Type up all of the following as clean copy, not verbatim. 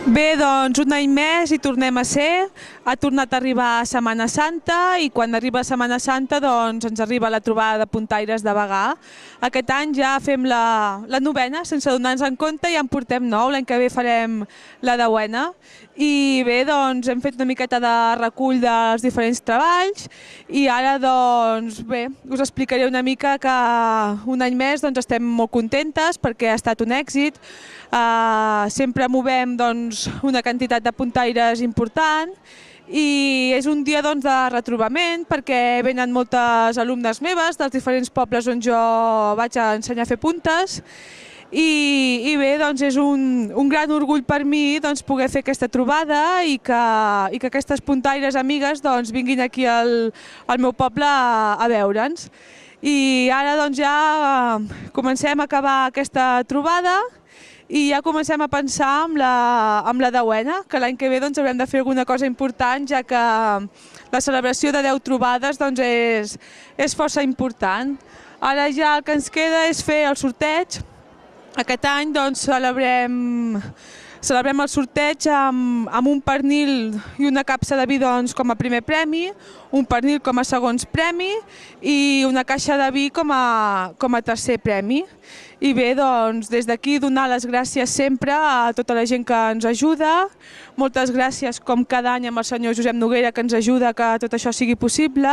Bé, doncs un any més hi tornem a ser, ha tornat a arribar Setmana Santa i quan arriba Setmana Santa doncs ens arriba la trobada de puntaires de Bagà. Aquest any ja fem la novena sense donar-nos en compte i ja en portem 9, l'any que ve farem la 10a. I bé, doncs hem fet una miqueta de recull dels diferents treballs i ara doncs bé, us explicaré una mica que un any més doncs estem molt contentes perquè ha estat un èxit. Sempre movem doncs, una quantitat de puntaires important i és un dia doncs, de retrobament perquè venen moltes alumnes meves dels diferents pobles on jo vaig a ensenyar a fer puntes i bé, doncs és un gran orgull per mi doncs, poder fer aquesta trobada i que aquestes puntaires amigues doncs, vinguin aquí al meu poble a veure'ns. I ara doncs, ja comencem a acabar aquesta trobada i ja comencem a pensar amb la 10a, que l'any que ve doncs, haurem de fer alguna cosa important, ja que la celebració de 10 trobades doncs, és força important. Ara ja el que ens queda és fer el sorteig. Aquest any doncs, celebrem el sorteig amb un pernil i una capsa de vi doncs, com a primer premi, un pernil com a segon premi i una caixa de vi com a tercer premi. I bé, doncs, des d'aquí donar les gràcies sempre a tota la gent que ens ajuda. Moltes gràcies com cada any amb el senyor Josep Noguera que ens ajuda que tot això sigui possible.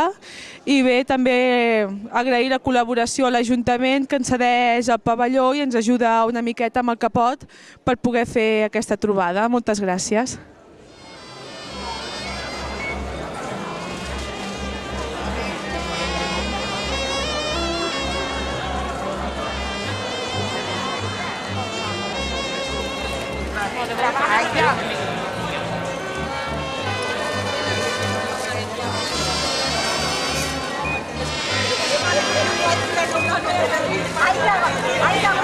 I bé, també agrair la col·laboració a l'Ajuntament que ens cedeix el pavelló i ens ajuda una miqueta amb el que pot per poder fer aquesta trobada. Moltes gràcies. Ai,